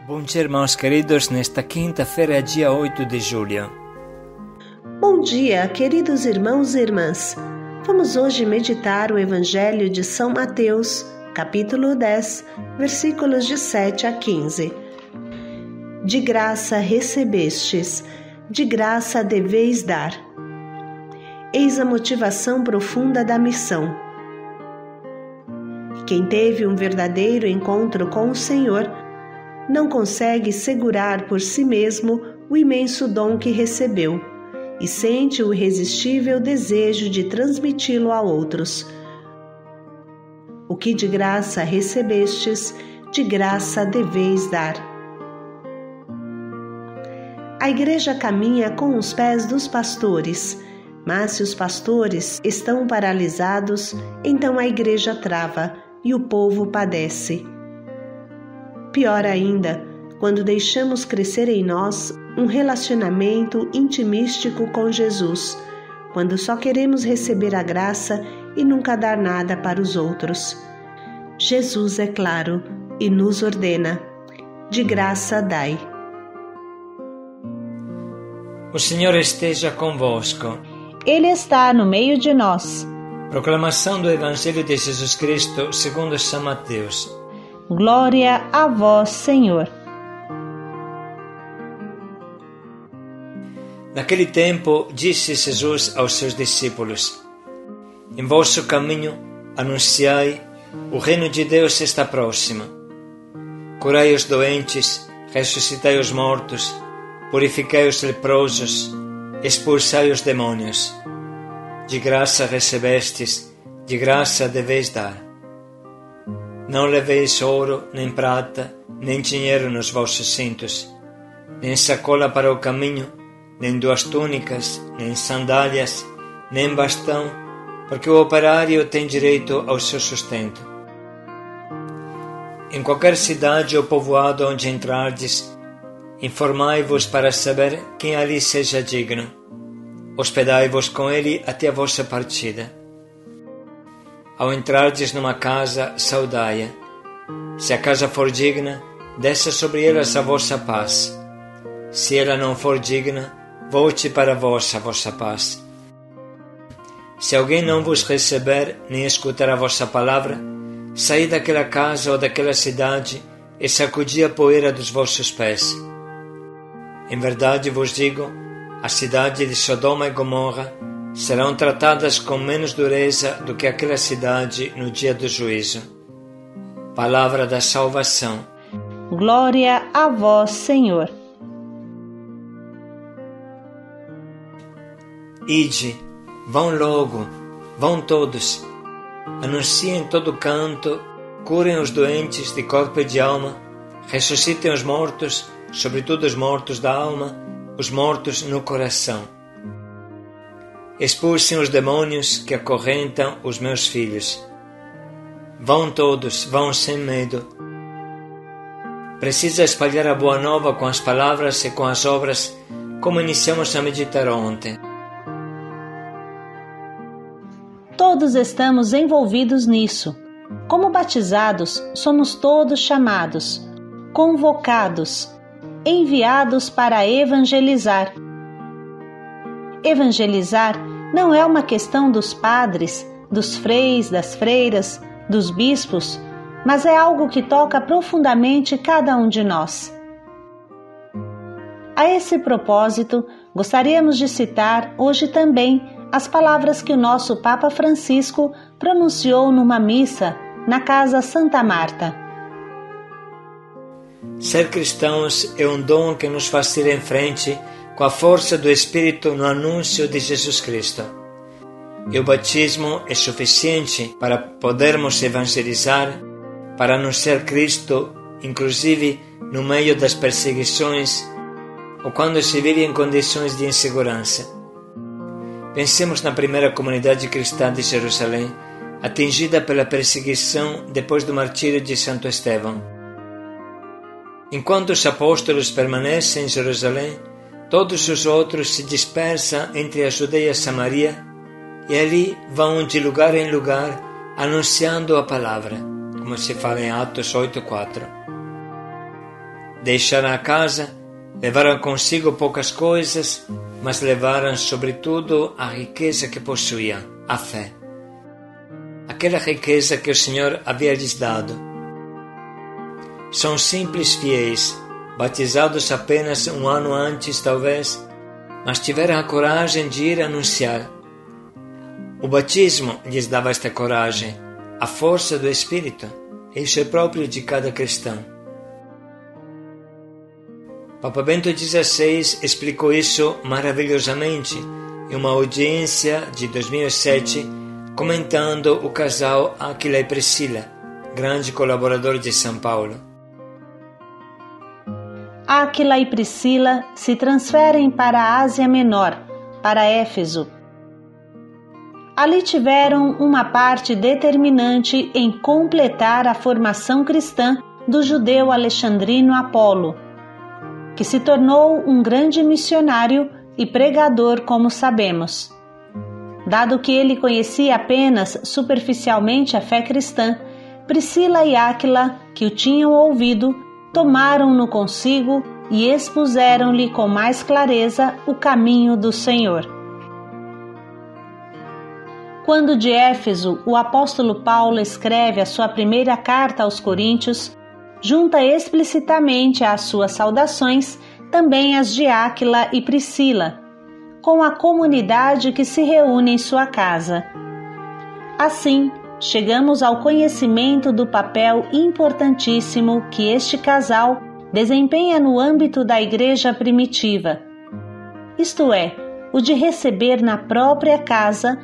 Bom dia, irmãos queridos, nesta quinta-feira, dia 8 de julho. Bom dia, queridos irmãos e irmãs. Vamos hoje meditar o Evangelho de São Mateus, capítulo 10, versículos de 7 a 15. De graça recebestes, de graça deveis dar. Eis a motivação profunda da missão. Quem teve um verdadeiro encontro com o Senhor não consegue segurar por si mesmo o imenso dom que recebeu e sente o irresistível desejo de transmiti-lo a outros. O que de graça recebestes, de graça deveis dar. A igreja caminha com os pés dos pastores, mas se os pastores estão paralisados, então a igreja trava e o povo padece. Pior ainda, quando deixamos crescer em nós um relacionamento intimístico com Jesus, quando só queremos receber a graça e nunca dar nada para os outros. Jesus é claro e nos ordena: de graça dai. O Senhor esteja convosco. Ele está no meio de nós. Proclamação do Evangelho de Jesus Cristo segundo São Mateus. Glória a vós, Senhor. Naquele tempo, disse Jesus aos seus discípulos: Em vosso caminho anunciai, o reino de Deus está próximo. Curai os doentes, ressuscitai os mortos, purificai os leprosos, expulsai os demônios. De graça recebestes, de graça deveis dar. Não leveis ouro, nem prata, nem dinheiro nos vossos cintos, nem sacola para o caminho, nem duas túnicas, nem sandálias, nem bastão, porque o operário tem direito ao seu sustento. Em qualquer cidade ou povoado onde entrardes, informai-vos para saber quem ali seja digno. Hospedai-vos com ele até a vossa partida. Ao entrardes numa casa, saudai-a. Se a casa for digna, desça sobre elas a vossa paz. Se ela não for digna, volte para vós a vossa paz. Se alguém não vos receber, nem escutar a vossa palavra, saí daquela casa ou daquela cidade e sacudi a poeira dos vossos pés. Em verdade vos digo, a cidade de Sodoma e Gomorra serão tratadas com menos dureza do que aquela cidade no dia do juízo. Palavra da salvação. Glória a vós, Senhor. Ide, vão logo, vão todos. Anunciem em todo canto, curem os doentes de corpo e de alma, ressuscitem os mortos, sobretudo os mortos da alma, os mortos no coração. Expulsem os demônios que acorrentam os meus filhos. Vão todos, vão sem medo. Precisa espalhar a boa nova com as palavras e com as obras, como iniciamos a meditar ontem. Todos estamos envolvidos nisso. Como batizados, somos todos chamados, convocados, enviados para evangelizar. Evangelizar não é uma questão dos padres, dos freis, das freiras, dos bispos, mas é algo que toca profundamente cada um de nós. A esse propósito, gostaríamos de citar hoje também as palavras que o nosso Papa Francisco pronunciou numa missa na Casa Santa Marta. Ser cristãos é um dom que nos faz ir em frente com a força do Espírito no anúncio de Jesus Cristo. E o batismo é suficiente para podermos evangelizar, para anunciar Cristo, inclusive no meio das perseguições ou quando se vive em condições de insegurança. Pensemos na primeira comunidade cristã de Jerusalém, atingida pela perseguição depois do martírio de Santo Estevão. Enquanto os apóstolos permanecem em Jerusalém, todos os outros se dispersam entre a Judeia e a Samaria e ali vão de lugar em lugar anunciando a palavra, como se fala em Atos 8:4. Deixaram a casa, levaram consigo poucas coisas, mas levaram sobretudo a riqueza que possuíam, a fé. Aquela riqueza que o Senhor havia lhes dado. São simples fiéis, batizados apenas um ano antes, talvez, mas tiveram a coragem de ir anunciar. O batismo lhes dava esta coragem, a força do Espírito. Isso é próprio de cada cristão. Papa Bento XVI explicou isso maravilhosamente em uma audiência de 2007, comentando o casal Áquila e Priscila, grande colaborador de São Paulo. Áquila e Priscila se transferem para a Ásia Menor, para Éfeso. Ali tiveram uma parte determinante em completar a formação cristã do judeu alexandrino Apolo, que se tornou um grande missionário e pregador, como sabemos. Dado que ele conhecia apenas superficialmente a fé cristã, Priscila e Áquila, que o tinham ouvido, tomaram-no consigo e expuseram-lhe com mais clareza o caminho do Senhor. Quando de Éfeso o apóstolo Paulo escreve a sua primeira carta aos Coríntios, junta explicitamente às suas saudações também as de Áquila e Priscila, com a comunidade que se reúne em sua casa. Assim, chegamos ao conhecimento do papel importantíssimo que este casal desempenha no âmbito da igreja primitiva, isto é, o de receber na própria casa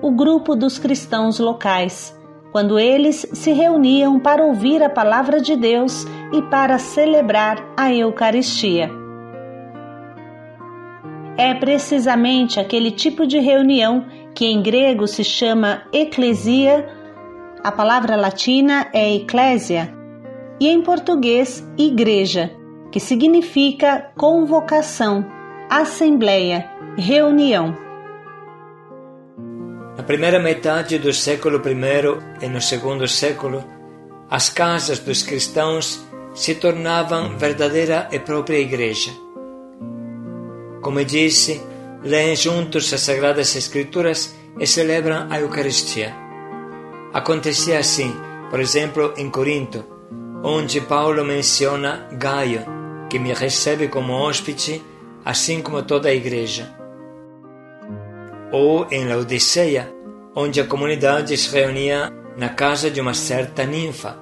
o grupo dos cristãos locais, quando eles se reuniam para ouvir a palavra de Deus e para celebrar a Eucaristia. É precisamente aquele tipo de reunião que em grego se chama eclesia, a palavra latina é ecclesia, e em português igreja, que significa convocação, assembleia, reunião. Na primeira metade do século I e no segundo século, as casas dos cristãos se tornavam verdadeira e própria igreja. Como disse, leem juntos as Sagradas Escrituras e celebram a Eucaristia. Acontecia assim, por exemplo, em Corinto, onde Paulo menciona Gaio, que me recebe como hóspede, assim como toda a igreja. Ou em Laodiceia, onde a comunidade se reunia na casa de uma certa ninfa,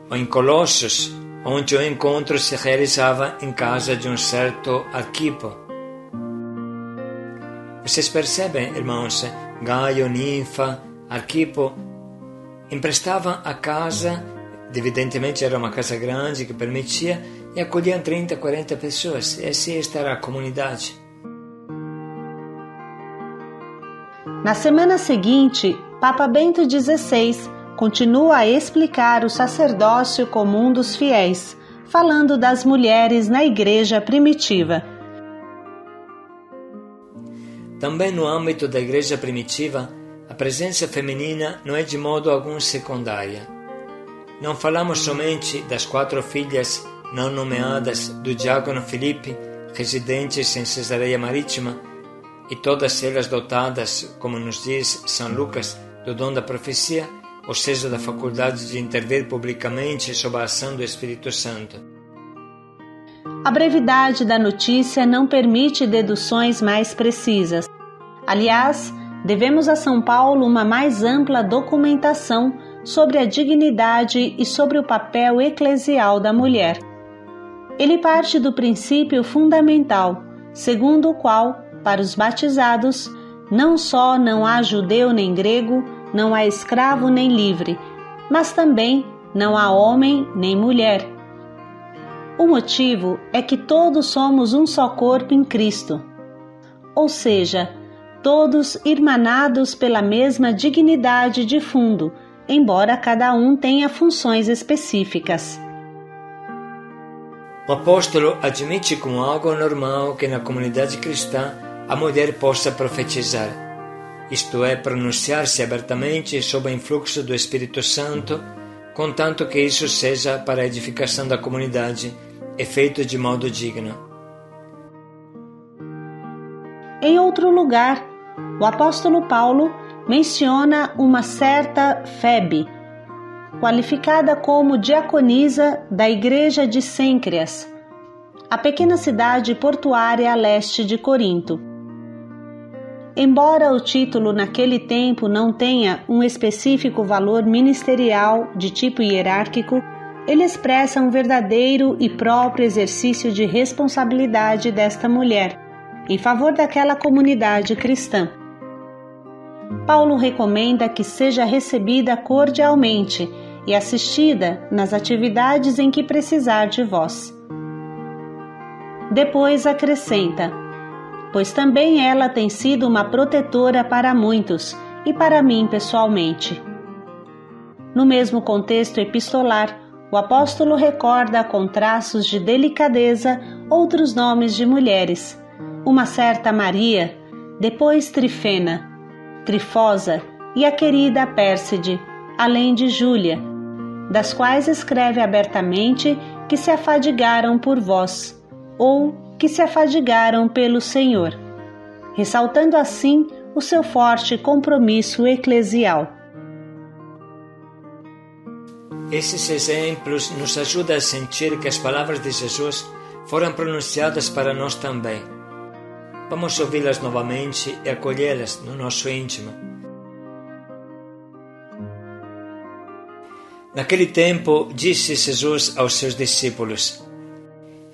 ou em Colossos, onde o encontro se realizava em casa de um certo Arquipo. Vocês percebem, irmãos? Gaio, ninfa, Arquipo emprestavam a casa, evidentemente era uma casa grande que permitia, e acolhiam 30, 40 pessoas, e assim estará a comunidade. Na semana seguinte, Papa Bento XVI continua a explicar o sacerdócio comum dos fiéis, falando das mulheres na igreja primitiva. Também no âmbito da igreja primitiva, a presença feminina não é de modo algum secundária. Não falamos somente das 4 filhas não nomeadas do diácono Filipe, residentes em Cesareia Marítima, e todas elas dotadas, como nos diz São Lucas, do dom da profecia, ou seja, da faculdade de intervir publicamente sob a ação do Espírito Santo. A brevidade da notícia não permite deduções mais precisas. Aliás, devemos a São Paulo uma mais ampla documentação sobre a dignidade e sobre o papel eclesial da mulher. Ele parte do princípio fundamental, segundo o qual, para os batizados, não só não há judeu nem grego, não há escravo nem livre, mas também não há homem nem mulher. O motivo é que todos somos um só corpo em Cristo, ou seja, todos irmanados pela mesma dignidade de fundo, embora cada um tenha funções específicas. O apóstolo admite como algo normal que na comunidade cristã a mulher possa profetizar, isto é, pronunciar-se abertamente sob o influxo do Espírito Santo, contanto que isso seja para a edificação da comunidade é feito de modo digno. Em outro lugar, o apóstolo Paulo menciona uma certa Febe, qualificada como diaconisa da igreja de Cêncreas, a pequena cidade portuária a leste de Corinto. Embora o título naquele tempo não tenha um específico valor ministerial de tipo hierárquico, ele expressa um verdadeiro e próprio exercício de responsabilidade desta mulher, em favor daquela comunidade cristã. Paulo recomenda que seja recebida cordialmente e assistida nas atividades em que precisar de vós. Depois acrescenta: pois também ela tem sido uma protetora para muitos e para mim pessoalmente. No mesmo contexto epistolar, o apóstolo recorda com traços de delicadeza outros nomes de mulheres, uma certa Maria, depois Trifena, Trifosa e a querida Pérside, além de Júlia, das quais escreve abertamente que se afadigaram por vós, ou que se afadigaram pelo Senhor, ressaltando assim o seu forte compromisso eclesial. Esses exemplos nos ajudam a sentir que as palavras de Jesus foram pronunciadas para nós também. Vamos ouvi-las novamente e acolhê-las no nosso íntimo. Naquele tempo, disse Jesus aos seus discípulos: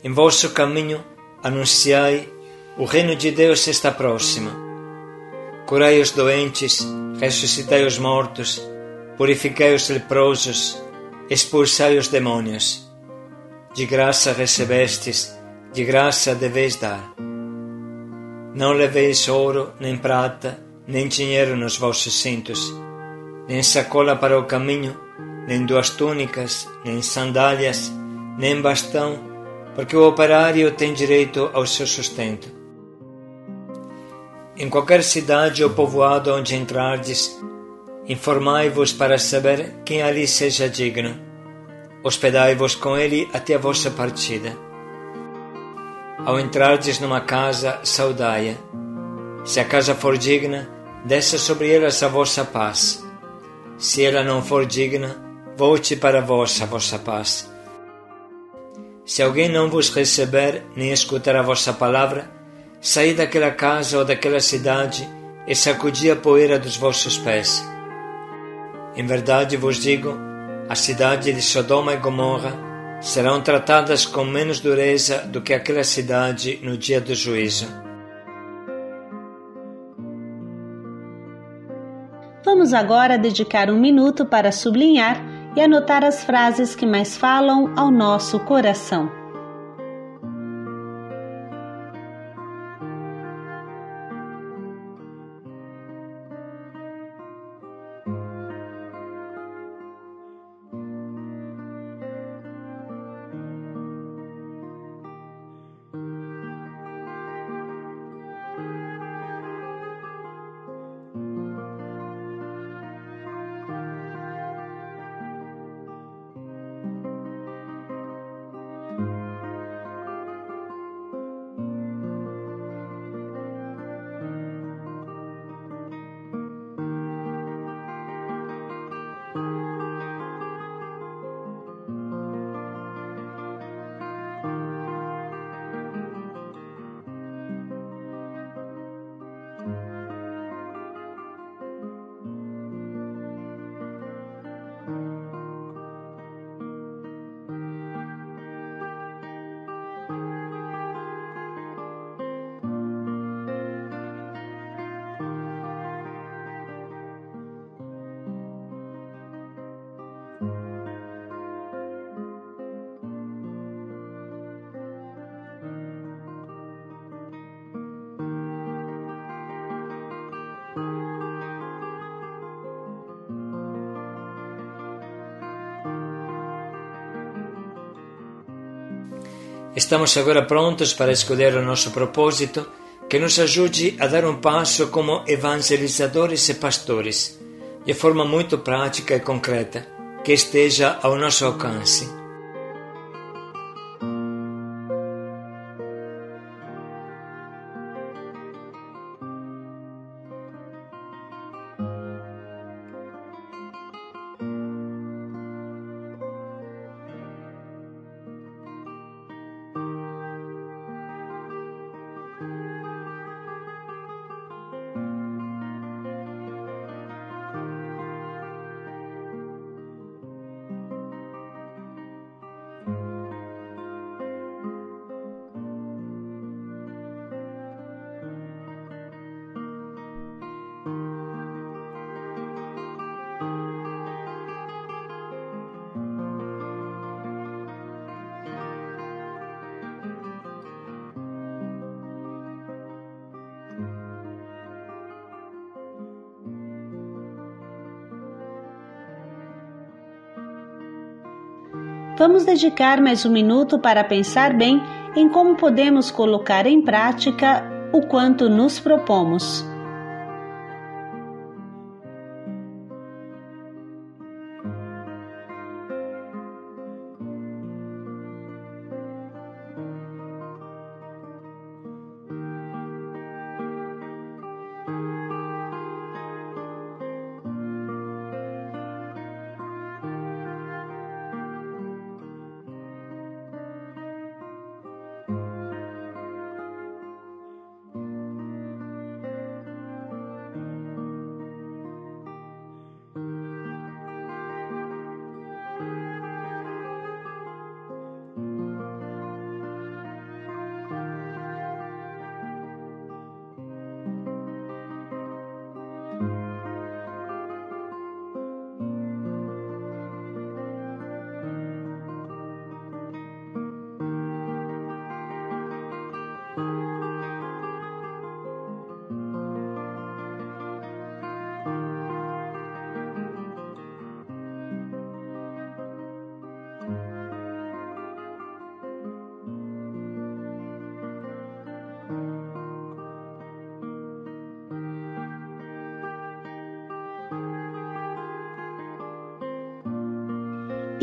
em vosso caminho, anunciai, o reino de Deus está próximo. Curai os doentes, ressuscitai os mortos, purificai os leprosos, expulsai os demônios. De graça recebestes, de graça deveis dar. Não leveis ouro, nem prata, nem dinheiro nos vossos cintos, nem sacola para o caminho, nem 2 túnicas, nem sandálias, nem bastão, porque o operário tem direito ao seu sustento. Em qualquer cidade ou povoado onde entrardes, informai-vos para saber quem ali seja digno. Hospedai-vos com ele até a vossa partida. Ao entrardes numa casa, saudai-a. Se a casa for digna, desça sobre elas a vossa paz. Se ela não for digna, volte para vós a vossa paz. Se alguém não vos receber, nem escutar a vossa palavra, saí daquela casa ou daquela cidade e sacudi a poeira dos vossos pés. Em verdade vos digo, a cidade de Sodoma e Gomorra serão tratadas com menos dureza do que aquela cidade no dia do juízo. Vamos agora dedicar um minuto para sublinhar e anotar as frases que mais falam ao nosso coração. Estamos agora prontos para escolher o nosso propósito que nos ajude a dar um passo como evangelizadores e pastores, de forma muito prática e concreta, que esteja ao nosso alcance. vamos dedicar mais um minuto para pensar bem em como podemos colocar em prática o quanto nos propomos.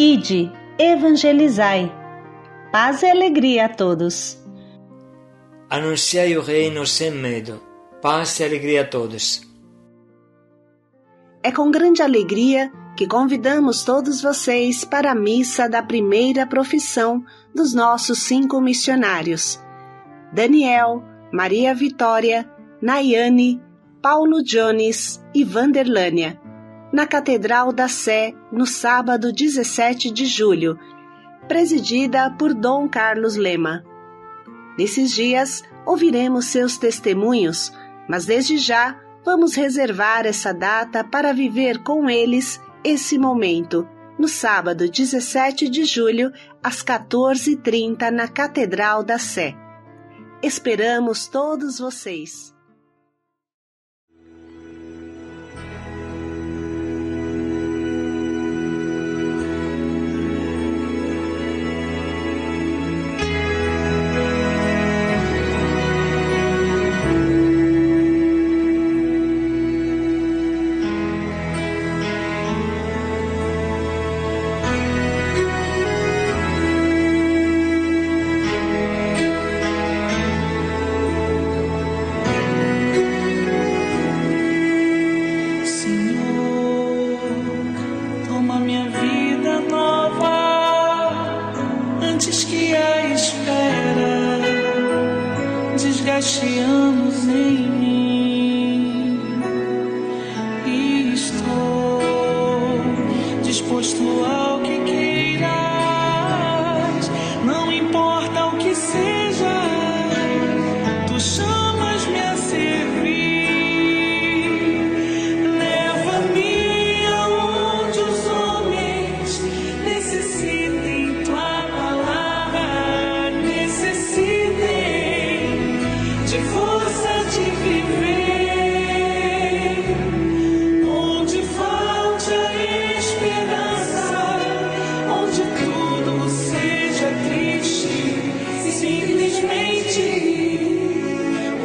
Ide, evangelizai. Paz e alegria a todos. Anunciai o reino sem medo. Paz e alegria a todos. É com grande alegria que convidamos todos vocês para a missa da primeira profissão dos nossos 5 missionários: Daniel, Maria Vitória, Nayane, Paulo Jones e Vanderlânia, na Catedral da Sé, no sábado 17 de julho, presidida por Dom Carlos Lema. Nesses dias, ouviremos seus testemunhos, mas desde já vamos reservar essa data para viver com eles esse momento, no sábado 17 de julho, às 14h30, na Catedral da Sé. Esperamos todos vocês! Anos em mim, e estou disposto ao que queiras, não importa o que seja, tu chamas-me a servir, leva-me aonde os homens necessitem tua palavra, necessitem de força de viver, onde falte a esperança, onde tudo seja triste, simplesmente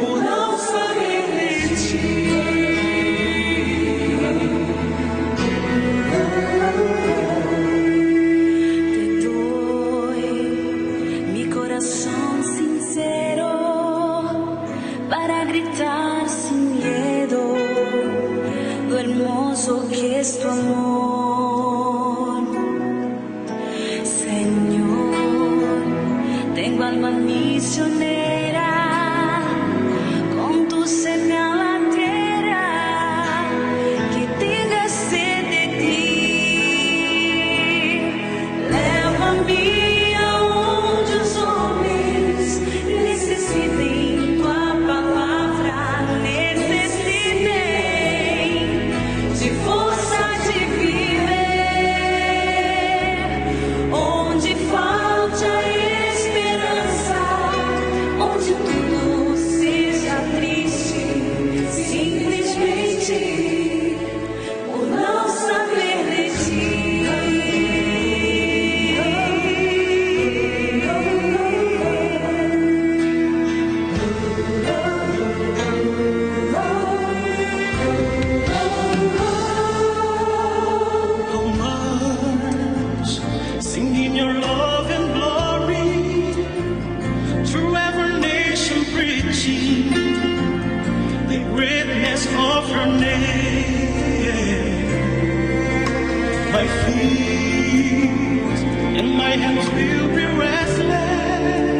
por não saber de ti. Te doy mi corazón sincero para gritar sin miedo lo hermoso que es tu amor. Señor, tengo alma misionera, con tu sed a la tierra, que tenga sed de ti. Leva-me aonde os homens necessitem tua palavra, necessitem de força de viver, onde falte a esperança, onde your name. My feet and my hands will be restless